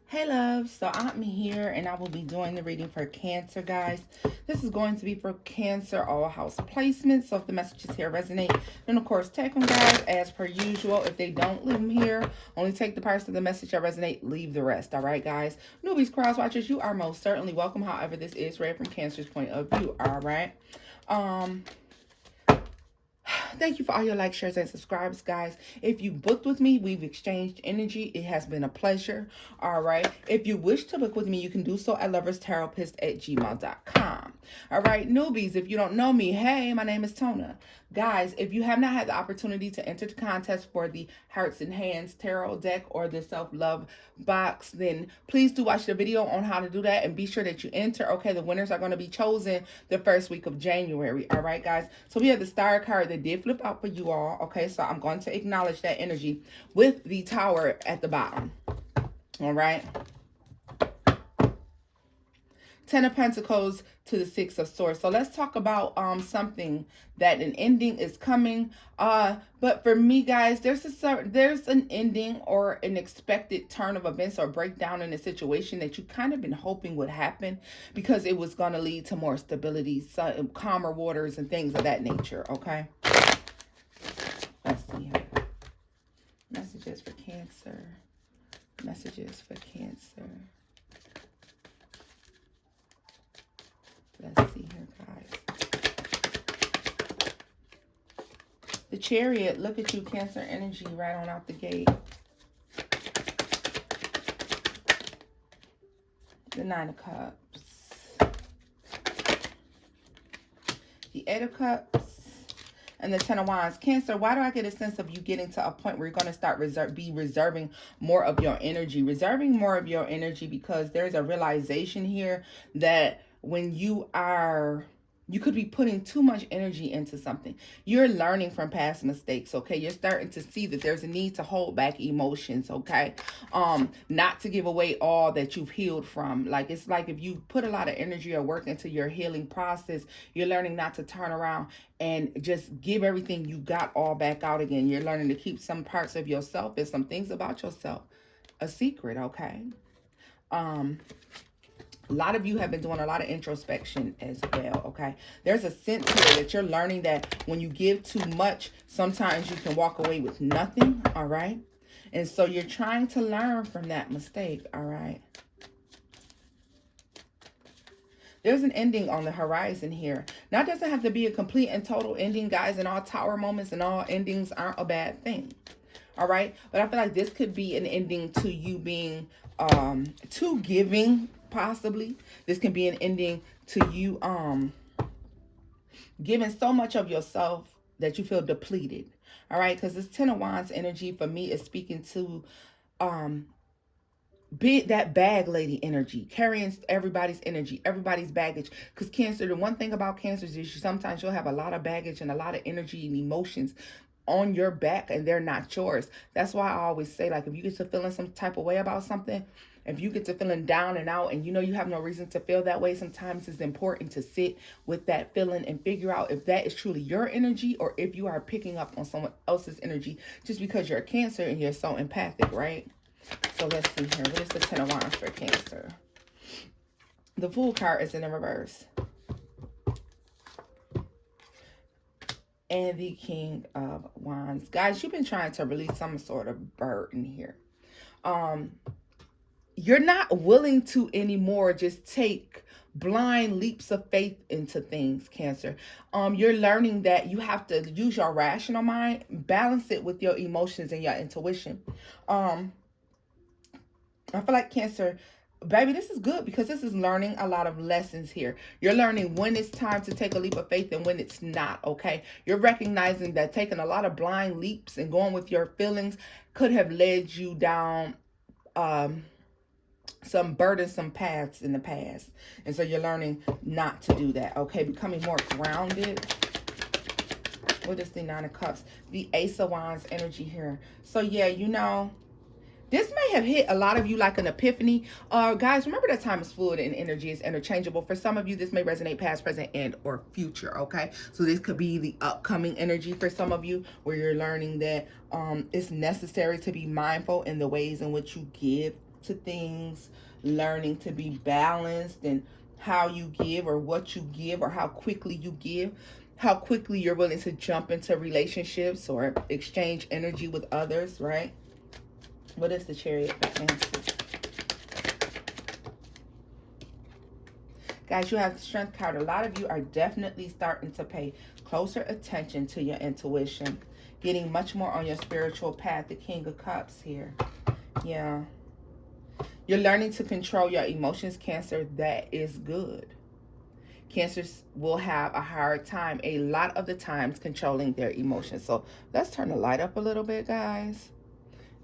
Hey loves, so I'm here and I will be doing the reading for Cancer, guys. This is going to be for Cancer all house placements. So if the messages here resonate, then of course take them, guys, as per usual. If they don't, leave them here. Only take the parts of the message that resonate, leave the rest. All right, guys. Newbies, cross watchers, you are most certainly welcome. However, this is read from Cancer's point of view. All right. Um, Thank you for all your likes, shares, and subscribes, guys. If you booked with me, we've exchanged energy. It has been a pleasure. All right. If you wish to book with me, you can do so at loverstarotpist@gmail.com. All right. Newbies, if you don't know me, hey, my name is Tona. Guys, if you have not had the opportunity to enter the contest for the Hearts and Hands Tarot deck or the Self-Love box, then please do watch the video on how to do that and be sure that you enter. Okay, the winners are going to be chosen the first week of January. All right, guys. So we have the Star card that did flip out for you all. Okay, so I'm going to acknowledge that energy with the Tower at the bottom. All right. Ten of Pentacles to the Six of Swords. So let's talk about something that an ending is coming. But for me, guys, there's an ending or an expected turn of events or breakdown in a situation that you kind of been hoping would happen because it was going to lead to more stability, calmer waters, and things of that nature. Okay. Let's see here. Messages for Cancer. Messages for Cancer. Let's see here, guys. The Chariot, look at you, Cancer energy right on out the gate. The Nine of Cups. The Eight of Cups. And the Ten of Wands. Cancer, why do I get a sense of you getting to a point where you're going to start reserving more of your energy? Reserving more of your energy because there's a realization here that when you could be putting too much energy into something. You're learning from past mistakes, okay? You're starting to see that there's a need to hold back emotions, okay? Not to give away all that you've healed from. Like, it's like if you put a lot of energy or work into your healing process, you're learning not to turn around and just give everything you got all back out again. You're learning to keep some parts of yourself and some things about yourself a secret, okay? A lot of you have been doing a lot of introspection as well, okay? There's a sense here that you're learning that when you give too much, sometimes you can walk away with nothing, all right? And so you're trying to learn from that mistake, all right? There's an ending on the horizon here. Now, it doesn't have to be a complete and total ending, guys, and all tower moments and all endings aren't a bad thing, all right? But I feel like this could be an ending to you being too giving, possibly. This can be an ending to you giving so much of yourself that you feel depleted, all right? Because this Ten of Wands energy for me is speaking to be that bag lady energy, carrying everybody's energy, everybody's baggage. Because Cancer, the one thing about Cancer is sometimes you'll have a lot of baggage and a lot of energy and emotions on your back and they're not yours. That's why I always say, like, if you get to feeling some type of way about something, if you get to feeling down and out and you know you have no reason to feel that way, sometimes it's important to sit with that feeling and figure out if that is truly your energy or if you are picking up on someone else's energy just because you're a Cancer and you're so empathic, right? So let's see here. What is the Ten of Wands for Cancer? The Fool card is in the reverse. And the King of Wands. Guys, you've been trying to release some sort of burden here. You're not willing to anymore just take blind leaps of faith into things, Cancer. You're learning that you have to use your rational mind, balance it with your emotions and your intuition. I feel like, Cancer, baby, this is good because this is learning a lot of lessons here. You're learning when it's time to take a leap of faith and when it's not, okay? You're recognizing that taking a lot of blind leaps and going with your feelings could have led you down some burdensome paths in the past. And so you're learning not to do that, okay? Becoming more grounded. What is the Nine of Cups? The Ace of Wands energy here. So yeah, you know, this may have hit a lot of you like an epiphany. Guys, remember that time is fluid and energy is interchangeable. For some of you, this may resonate past, present, and or future, okay? So this could be the upcoming energy for some of you where you're learning that it's necessary to be mindful in the ways in which you give to things, learning to be balanced and how you give or what you give or how quickly you give, how quickly you're willing to jump into relationships or exchange energy with others, right? What is the Chariot for Cancer? Guys, you have the Strength card. A lot of you are definitely starting to pay closer attention to your intuition, getting much more on your spiritual path. The King of Cups here. Yeah. You're learning to control your emotions, Cancer. That is good. Cancers will have a hard time a lot of the times controlling their emotions. So let's turn the light up a little bit, guys,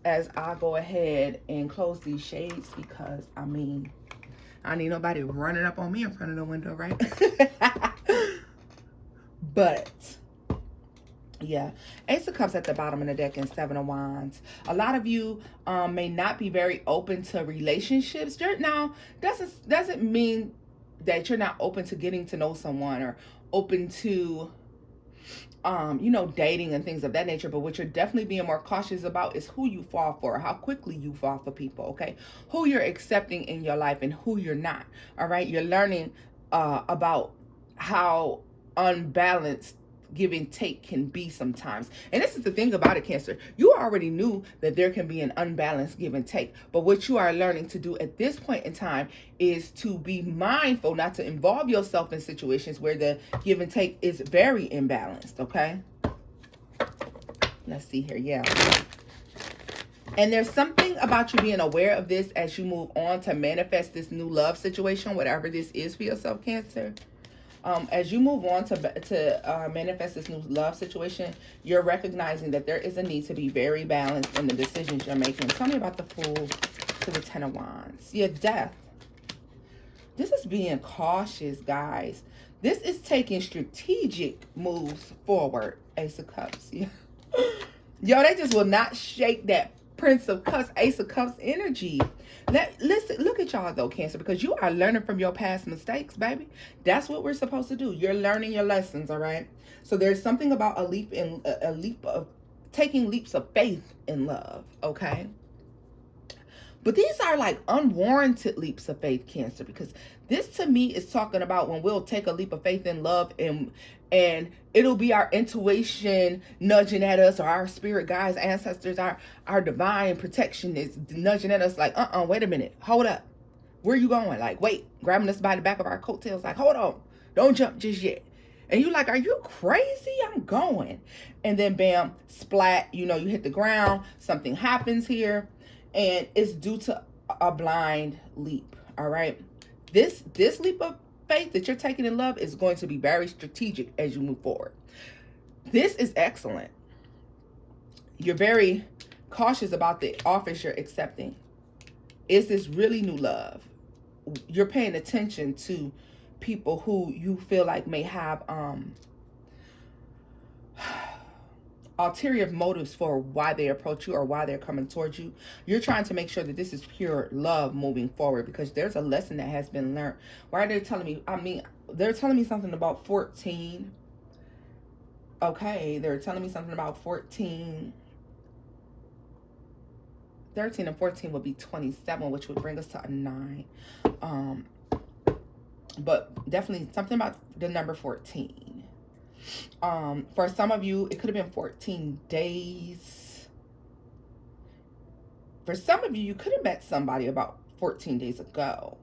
as I go ahead and close these shades, because I mean, I need nobody running up on me in front of the window, right? But yeah, Ace of Cups at the bottom of the deck and Seven of Wands. A lot of you may not be very open to relationships. Now, doesn't mean that you're not open to getting to know someone or open to you know, dating and things of that nature. But what you're definitely being more cautious about is who you fall for, how quickly you fall for people, okay? Who you're accepting in your life and who you're not, all right? You're learning about how unbalanced give and take can be sometimes. And this is the thing about it, Cancer. You already knew that there can be an unbalanced give and take. But what you are learning to do at this point in time is to be mindful not to involve yourself in situations where the give and take is very imbalanced, okay? Let's see here. Yeah. And there's something about you being aware of this as you move on to manifest this new love situation, whatever this is for yourself, Cancer. As you move on to manifest this new love situation, you're recognizing that there is a need to be very balanced in the decisions you're making. Tell me about the Fool to the Ten of Wands. Your Death. This is being cautious, guys. This is taking strategic moves forward, Ace of Cups. Yeah. Yo, they just will not shake that Prince of Cups, Ace of Cups energy. Listen, look at y'all though, Cancer, because you are learning from your past mistakes, baby. That's what we're supposed to do. You're learning your lessons, all right? So there's something about a leap of taking leaps of faith in love, okay? But these are like unwarranted leaps of faith, Cancer, because this to me is talking about when we'll take a leap of faith in love and it'll be our intuition nudging at us, or our spirit guides, ancestors, our divine protection is nudging at us like, wait a minute, hold up. Where are you going? Like, wait, grabbing us by the back of our coattails like, hold on, don't jump just yet. And you're like, are you crazy? I'm going. And then bam, splat, you know, you hit the ground, something happens here. And it's due to a blind leap, all right? This leap of faith that you're taking in love is going to be very strategic as you move forward. This is excellent. You're very cautious about the offers you're accepting. Is this really new love? You're paying attention to people who you feel like may have ulterior motives for why they approach you or why they're coming towards you. You're trying to make sure that this is pure love moving forward, because there's a lesson that has been learned. Why are they telling me? I mean, they're telling me something about 14. Okay, they're telling me something about 14. 13 and 14 would be 27, which would bring us to a 9. But definitely something about the number 14. For some of you, it could have been 14 days. For some of you, you could have met somebody about 14 days ago.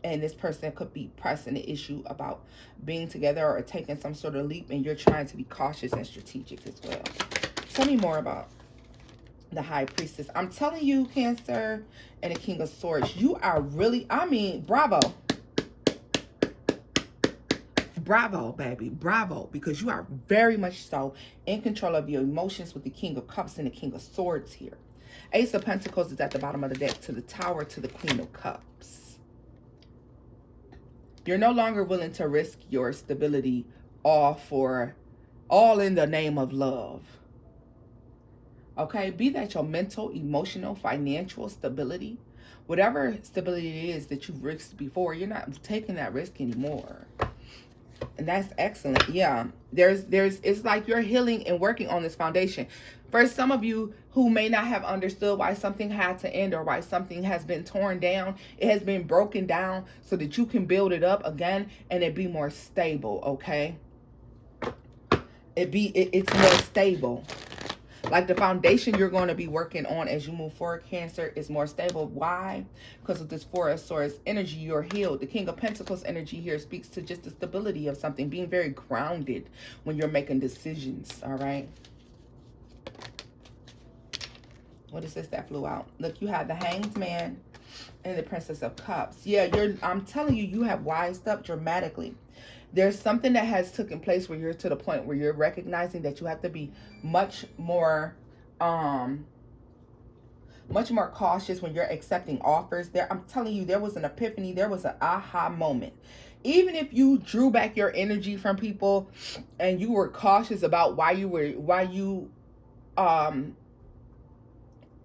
And this person could be pressing the issue about being together or taking some sort of leap. And you're trying to be cautious and strategic as well. Tell me more about the High Priestess. I'm telling you, Cancer and the King of Swords, you are really, I mean, bravo. Bravo, baby. Bravo. Because you are very much so in control of your emotions with the King of Cups and the King of Swords here. Ace of Pentacles is at the bottom of the deck to the Tower to the Queen of Cups. You're no longer willing to risk your stability all in the name of love. Okay? Be that your mental, emotional, financial stability. Whatever stability it is that you've risked before, you're not taking that risk anymore. And that's excellent. Yeah. It's like you're healing and working on this foundation. For some of you who may not have understood why something had to end or why something has been torn down, it has been broken down so that you can build it up again and it be more stable, okay? It's more stable. Like the foundation you're going to be working on as you move forward, Cancer, is more stable. Why? Because of this Four of Swords energy, you're healed. The King of Pentacles energy here speaks to just the stability of something, being very grounded when you're making decisions, all right? What is this that flew out? Look, you have the Hanged Man and the Princess of Cups. Yeah, I'm telling you, you have wised up dramatically. There's something that has taken place where you're to the point where you're recognizing that you have to be much more cautious when you're accepting offers. There, I'm telling you, there was an epiphany, there was an aha moment. Even if you drew back your energy from people and you were cautious about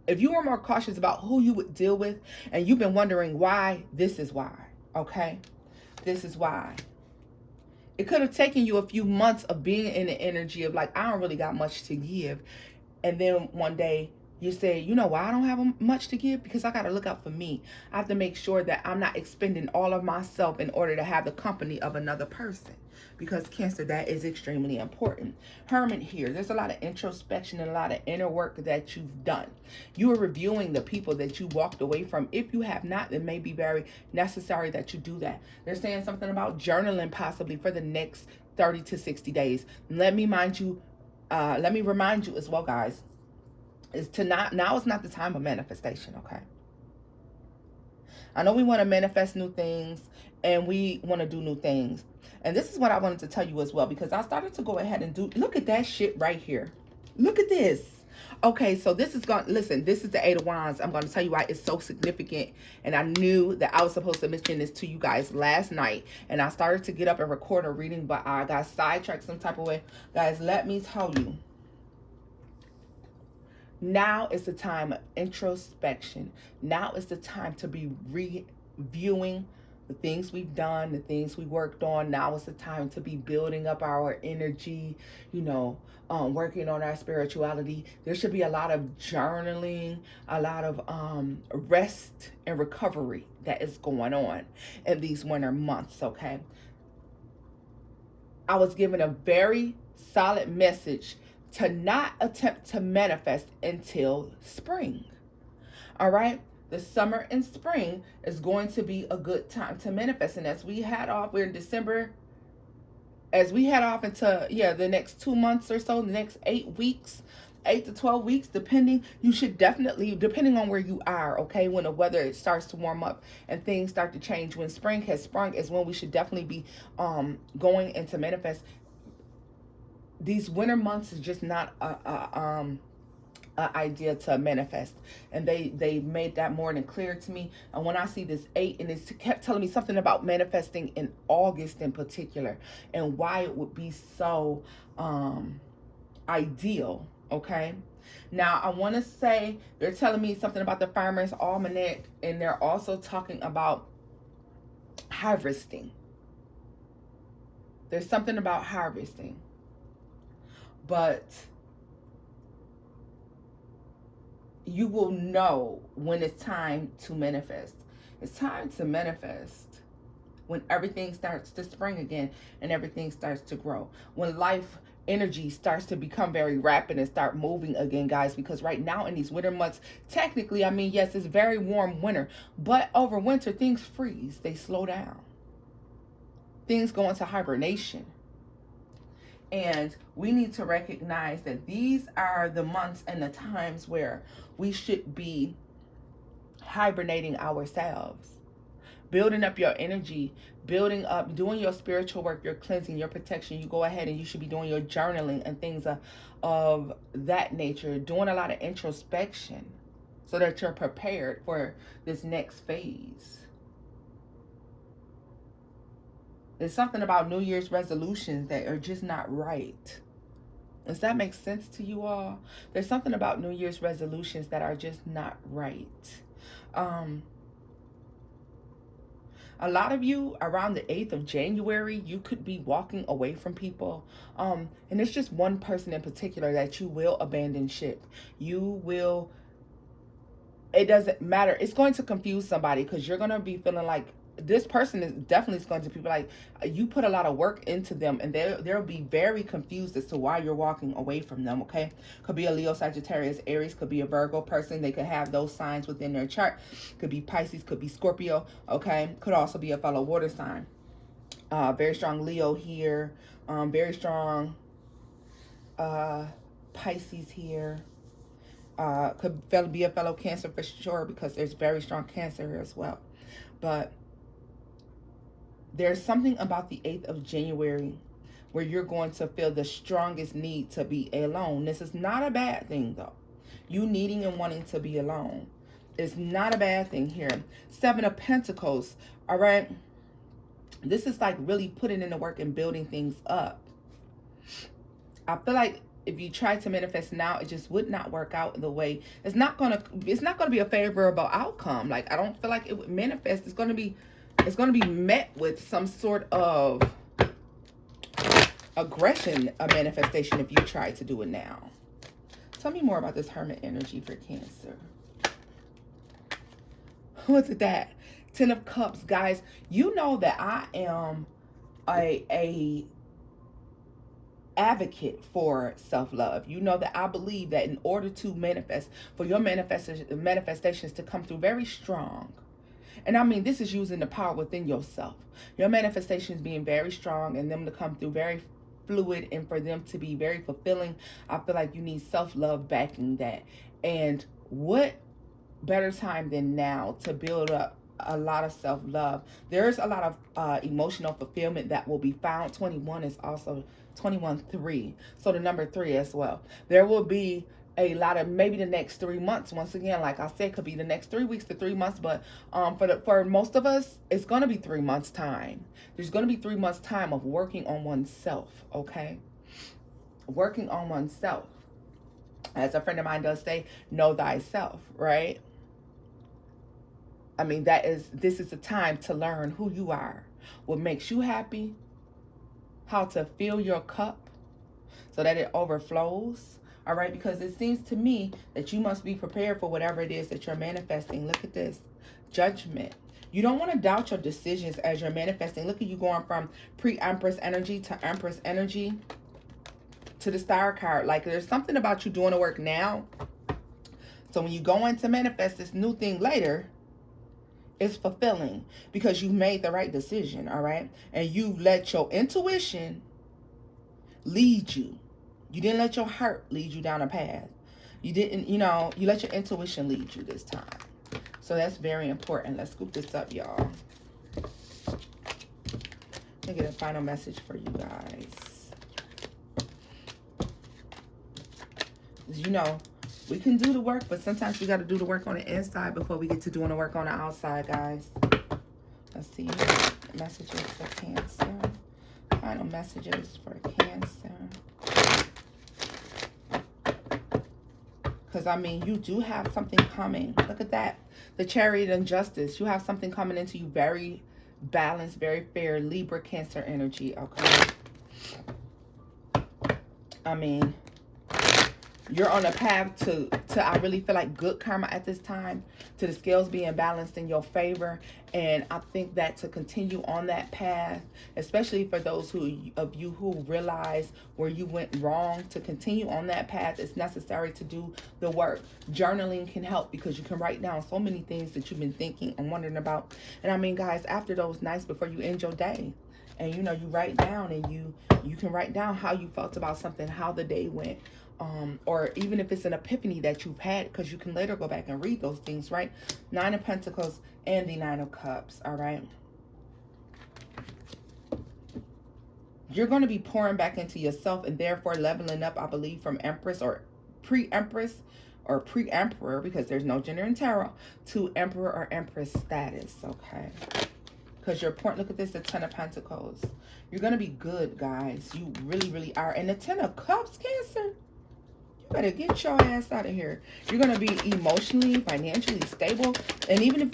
if you were more cautious about who you would deal with and you've been wondering why, this is why, okay? This is why. It could have taken you a few months of being in the energy of like, I don't really got much to give. And then one day you say, you know why I don't have much to give? Because I got to look out for me. I have to make sure that I'm not expending all of myself in order to have the company of another person. Because Cancer, that is extremely important. Hermit here, there's a lot of introspection and a lot of inner work that you've done. You are reviewing the people that you walked away from. If you have not, it may be very necessary that you do that. They're saying something about journaling possibly for the next 30 to 60 days. Let me remind you as well, guys, now is not the time of manifestation, okay? I know we want to manifest new things and we want to do new things. And this is what I wanted to tell you as well, because I started to go ahead and look at that shit right here. Look at this. Okay, so this is the Eight of Wands. I'm going to tell you why it's so significant. And I knew that I was supposed to mention this to you guys last night. And I started to get up and record a reading, but I got sidetracked some type of way. Guys, let me tell you. Now is the time of introspection. Now is the time to be reviewing the things we've done, the things we worked on. Now is the time to be building up our energy, working on our spirituality. There should be a lot of journaling, a lot of rest and recovery that is going on in these winter months, okay? I was given a very solid message to not attempt to manifest until spring. All right? The summer and spring is going to be a good time to manifest. And as we head off, we're in December. As we head off into, the next 2 months or so, the next 8 weeks, 8 to 12 weeks, you should definitely, depending on where you are, okay, when the weather starts to warm up and things start to change, when spring has sprung is when we should definitely be going into manifest. These winter months is just not a idea to manifest, and they made that more than clear to me. And when I see this 8, and it kept telling me something about manifesting in August in particular, and why it would be so ideal. Okay, now I want to say they're telling me something about the Farmer's Almanac, and they're also talking about harvesting. There's something about harvesting. But you will know when it's time to manifest. It's time to manifest when everything starts to spring again and everything starts to grow. When life energy starts to become very rapid and start moving again, guys, because right now in these winter months, technically, I mean, yes, it's very warm winter, but over winter, things freeze. They slow down. Things go into hibernation. And we need to recognize that these are the months and the times where we should be hibernating ourselves, building up your energy, building up, doing your spiritual work, your cleansing, your protection. You go ahead and you should be doing your journaling and things of that nature, doing a lot of introspection so that you're prepared for this next phase. There's something about New Year's resolutions that are just not right. Does that make sense to you all? There's something about New Year's resolutions that are just not right. A lot of you around the 8th of January, you could be walking away from people. And it's just one person in particular that you will abandon ship. You will, it doesn't matter. It's going to confuse somebody because you're going to be feeling like this person is definitely going to be like, you put a lot of work into them, and they'll be very confused as to why you're walking away from them. Okay, could be a Leo, Sagittarius, Aries, could be a Virgo person. They could have those signs within their chart. Could be Pisces, could be Scorpio. Okay, could also be a fellow water sign. Very strong Leo here. Very strong Pisces here. Could be a fellow Cancer for sure, because there's very strong Cancer here as well. But there's something about the 8th of January where you're going to feel the strongest need to be alone. This is not a bad thing, though. You needing and wanting to be alone is not a bad thing here. 7 of Pentacles, all right? This is like really putting in the work and building things up. I feel like if you try to manifest now, it just would not work out the way. It's not gonna be a favorable outcome. Like, I don't feel like it would manifest. It's gonna be met with some sort of aggression, a manifestation, if you try to do it now. Tell me more about this Hermit energy for Cancer. What's that? 10 of Cups, guys. You know that I am a advocate for self-love. You know that I believe that in order to manifest, for your manifestations to come through very strong, and I mean, this is using the power within yourself. Your manifestations being very strong and them to come through very fluid and for them to be very fulfilling. I feel like you need self-love backing that. And what better time than now to build up a lot of self-love? There's a lot of emotional fulfillment that will be found. 21 is also 21-3. So the number 3 as well. There will be a lot of, maybe the next 3 months, once again, like I said, could be the next 3 weeks to 3 months, but for most of us, it's going to be 3 months time. There's going to be 3 months time of working on oneself. Okay, working on oneself. As a friend of mine does say, know thyself, right? I mean, this is a time to learn who you are, what makes you happy, how to fill your cup so that it overflows. All right, because it seems to me that you must be prepared for whatever it is that you're manifesting. Look at this. Judgment. You don't want to doubt your decisions as you're manifesting. Look at you going from pre-Empress energy to Empress energy to the Star card. Like, there's something about you doing the work now. So when you go in to manifest this new thing later, it's fulfilling because you made the right decision, all right? And you let your intuition lead you. You didn't let your heart lead you down a path. You didn't, you let your intuition lead you this time. So that's very important. Let's scoop this up, y'all. Let me get a final message for you guys. We can do the work, but sometimes we got to do the work on the inside before we get to doing the work on the outside, guys. Let's see. Messages for Cancer. Final messages for Cancer. Because, I mean, you do have something coming. Look at that. The Chariot and Justice. You have something coming into you very balanced, very fair. Libra, Cancer energy. Okay. I mean, you're on a path to I really feel like good karma at this time, to the scales being balanced in your favor. And I think that to continue on that path, especially for those of you who realize where you went wrong, to continue on that path, it's necessary to do the work. Journaling can help because you can write down so many things that you've been thinking and wondering about. And I mean, guys, after those nights before you end your day, and you write down, and you can write down how you felt about something, how the day went. Or even if it's an epiphany that you've had, because you can later go back and read those things, right? 9 of Pentacles and the 9 of Cups, all right? You're going to be pouring back into yourself and therefore leveling up, I believe, from Empress or pre-Empress or pre-Emperor, because there's no gender in tarot, to Emperor or Empress status, okay? Because you're pouring, look at this, the 10 of Pentacles. You're going to be good, guys. You really, really are. And the 10 of Cups, Cancer, better get your ass out of here. You're going to be emotionally, financially stable. And even if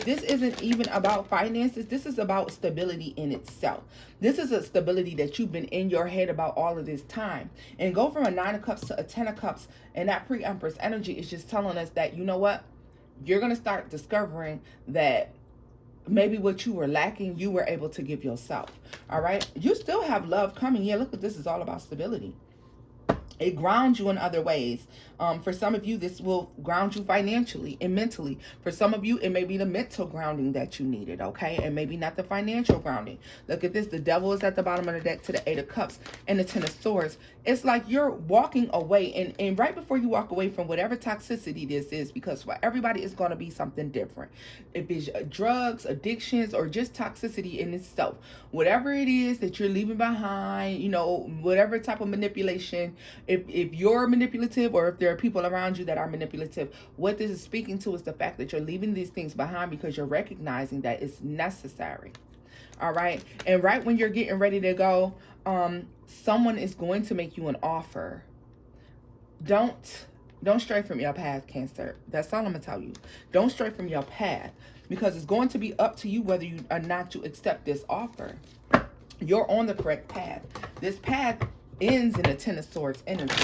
this isn't even about finances, this is about stability in itself. This is a stability that you've been in your head about all of this time. And go from a 9 of cups to a 10 of cups, and that pre-empress energy is just telling us that, you know what? You're going to start discovering that maybe what you were lacking, you were able to give yourself. All right? You still have love coming. Yeah, look, this is all about stability. It grounds you in other ways. For some of you, this will ground you financially and mentally. For some of you, it may be the mental grounding that you needed, okay? And maybe not the financial grounding. Look at this. The devil is at the bottom of the deck to the 8 of cups and the 10 of swords. It's like you're walking away, and right before you walk away from whatever toxicity this is, because for everybody, it's going to be something different. If it's drugs, addictions, or just toxicity in itself, whatever it is that you're leaving behind, you know, whatever type of manipulation, if you're manipulative, or if there are people around you that are manipulative, what this is speaking to is the fact that you're leaving these things behind because you're recognizing that it's necessary. All right. And right when you're getting ready to go, someone is going to make you an offer. Don't stray from your path, Cancer. That's all I'm going to tell you. Don't stray from your path, because it's going to be up to you whether you or not you accept this offer. You're on the correct path. This path ends in a 10 of swords energy.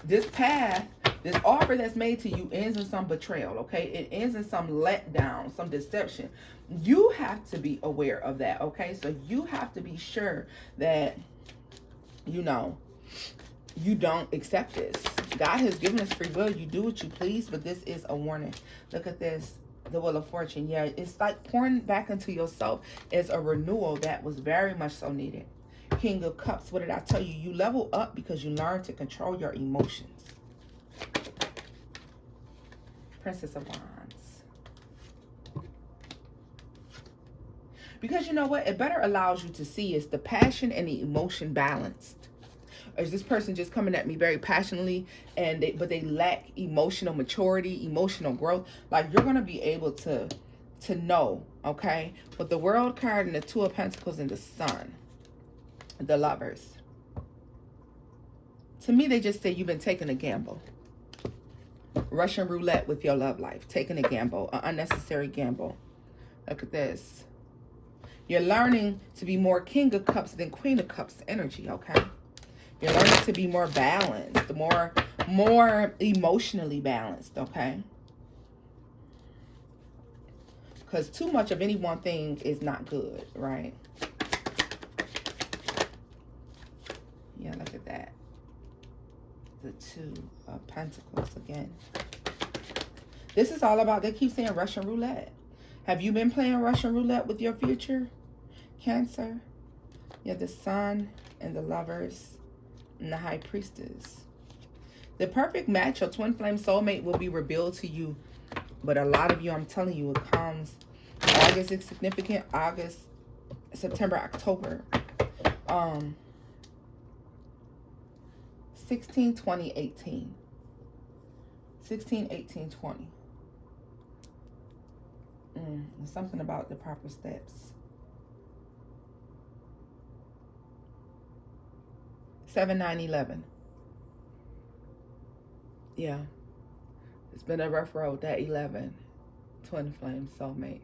This path, this offer that's made to you ends in some betrayal, okay? It ends in some letdown, some deception. You have to be aware of that, okay? So you have to be sure that, you know, you don't accept this. God has given us free will. You do what you please, but this is a warning. Look at this. The Wheel of Fortune. Yeah, it's like pouring back into yourself is a renewal that was very much so needed. King of Cups. What did I tell you? You level up because you learn to control your emotions. Princess of Wands. Because you know what? It better allows you to see is the passion and the emotion balanced. Or is this person just coming at me very passionately, but they lack emotional maturity, emotional growth? Like, you're going to be able to know, okay? With the World card and the Two of Pentacles and the Sun, the Lovers. To me, they just say you've been taking a gamble. Russian roulette with your love life. Taking a gamble, an unnecessary gamble. Look at this. You're learning to be more King of Cups than Queen of Cups energy, okay? You're learning to be more balanced, more emotionally balanced, okay? Because too much of any one thing is not good, right? Yeah, look at that. The Two of Pentacles again. This is all about, they keep saying Russian roulette. Have you been playing Russian roulette with your future, Cancer? Yeah, the Sun and the Lovers and the High Priestess. The perfect match, your twin flame soulmate, will be revealed to you. But a lot of you, I'm telling you, it comes. August is significant. August, September, October. 16, 20, 18. 16, 18, 20. Something about the proper steps. 7, 9, 11. Yeah. It's been a rough road, that 11. Twin flame soulmate.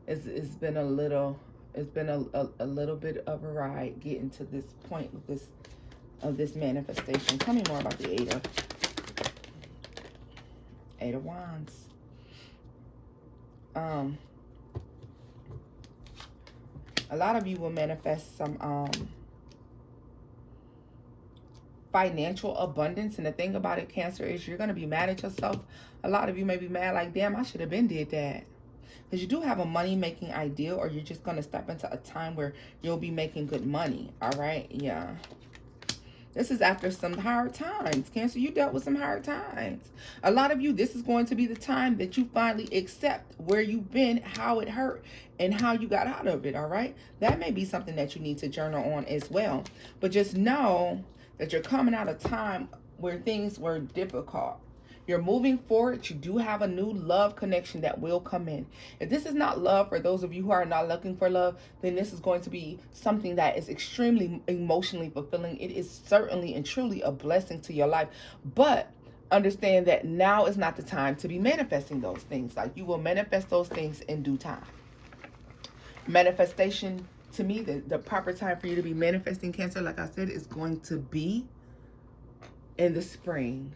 It's been a little, it's been a little bit of a ride getting to this point with this manifestation. Tell me more about the Eight of Wands. A lot of you will manifest some financial abundance. And the thing about it, Cancer, is you're going to be mad at yourself. A lot of you may be mad like, damn, I should have been did that. Because you do have a money-making ideal, or you're just going to step into a time where you'll be making good money. All right? Yeah. This is after some hard times. Cancer, you dealt with some hard times. A lot of you, this is going to be the time that you finally accept where you've been, how it hurt, and how you got out of it, all right? That may be something that you need to journal on as well. But just know that you're coming out of time where things were difficult. You're moving forward. You do have a new love connection that will come in. If this is not love, for those of you who are not looking for love, then this is going to be something that is extremely emotionally fulfilling. It is certainly and truly a blessing to your life. But understand that now is not the time to be manifesting those things. Like, you will manifest those things in due time. Manifestation, to me, the proper time for you to be manifesting, Cancer, like I said, is going to be in the spring.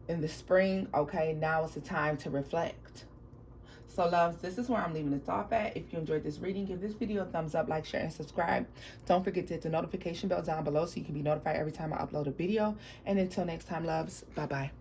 In the spring, okay, now is the time to reflect. So, loves, this is where I'm leaving this off at. If you enjoyed this reading, give this video a thumbs up, like, share, and subscribe. Don't forget to hit the notification bell down below so you can be notified every time I upload a video. And until next time, loves, bye-bye.